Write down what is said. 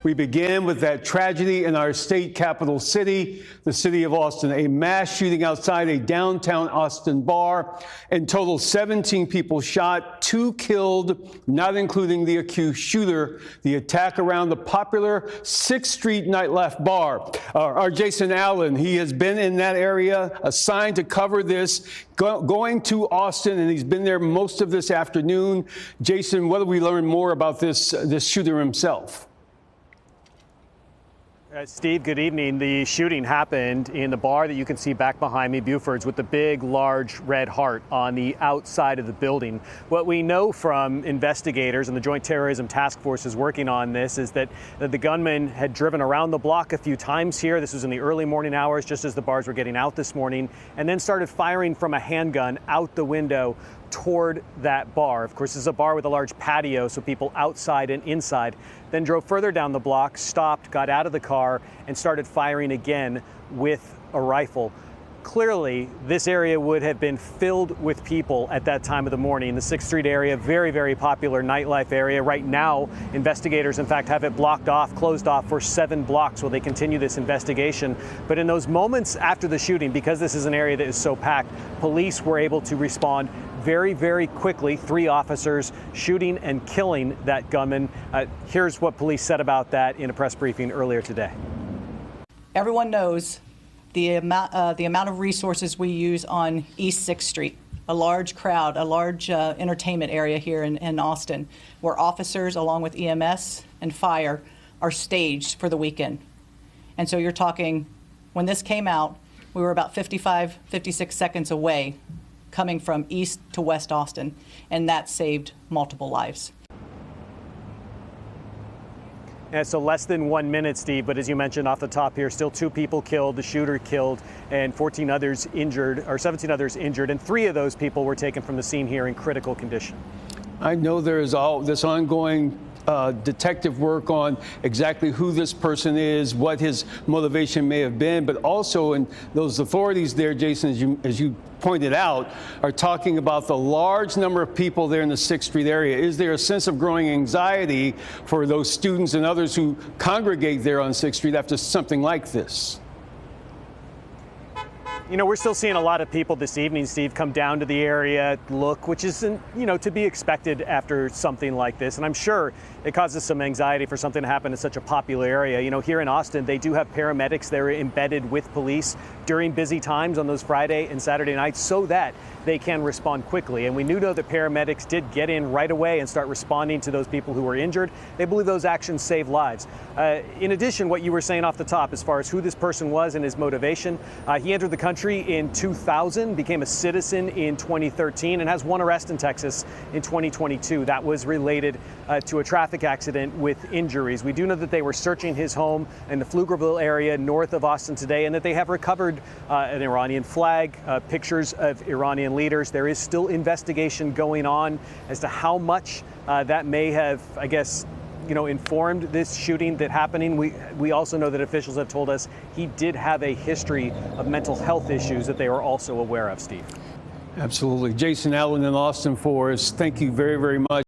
We begin with that tragedy in our state capital city, the city of Austin. A mass shooting outside a downtown Austin bar. In total, 17 people shot, 2 killed, not including the accused shooter. The attack around the popular 6th Street nightlife bar. Our Jason Allen, he has been in that area, assigned to cover this, going to Austin, and he's been there most of this afternoon. Jason, what do we learn more about this shooter himself? Steve, good evening. The shooting happened in the bar that you can see back behind me, Buford's, with the big, large red heart on the outside of the building. What we know from investigators and the Joint Terrorism Task Force is working on this is that the gunman had driven around the block a few times here. This was in the early morning hours, just as the bars were getting out this morning, and then started firing from a handgun out the window toward that bar. Of course, this is a bar with a large patio, so people outside and inside. Then drove further down the block, stopped, got out of the car, and started firing again with a rifle. Clearly, this area would have been filled with people at that time of the morning. The 6th Street area, very, very popular nightlife area. Right now, investigators, in fact, have it blocked off, closed off for 7 blocks while they continue this investigation. But in those moments after the shooting, because this is an area that is so packed, police were able to respond very, very quickly. 3 officers shooting and killing that gunman. Here's what police said about that in a press briefing earlier today. Everyone knows the amount of resources we use on East 6th Street, a large crowd, a large entertainment area here in Austin, where officers, along with EMS and fire, are staged for the weekend. And so you're talking, when this came out, we were about 55, 56 seconds away coming from east to west Austin, and that saved multiple lives. Yeah, so less than 1 minute, Steve, but as you mentioned off the top here, still 2 people killed, the shooter killed, and 14 others injured, or 17 others injured, and 3 of those people were taken from the scene here in critical condition. I know there is all this ongoing detective work on exactly who this person is, what his motivation may have been, but also in those authorities there, Jason, as you pointed out, are talking about the large number of people there in the 6th Street area. Is there a sense of growing anxiety for those students and others who congregate there on 6th Street after something like this? You know, we're still seeing a lot of people this evening, Steve, come down to the area, look, which is, you know, to be expected after something like this. And I'm sure it causes some anxiety for something to happen in such a popular area. You know, here in Austin, they do have paramedics that are embedded with police during busy times on those Friday and Saturday nights so that they can respond quickly. And we knew that paramedics did get in right away and start responding to those people who were injured. They believe those actions save lives. In addition, what you were saying off the top, as far as who this person was and his motivation, he entered the country in 2000, became a citizen in 2013, and has 1 arrest in Texas in 2022. That was related to a traffic accident with injuries. We do know that they were searching his home in the Pflugerville area north of Austin today, and that they have recovered an Iranian flag, pictures of Iranian leaders. There is still investigation going on as to how much that may have, I guess, you know, informed this shooting that happening. We also know that officials have told us he did have a history of mental health issues that they were also aware of, Steve. Absolutely. Jason Allen in Austin for us. Thank you very, very much.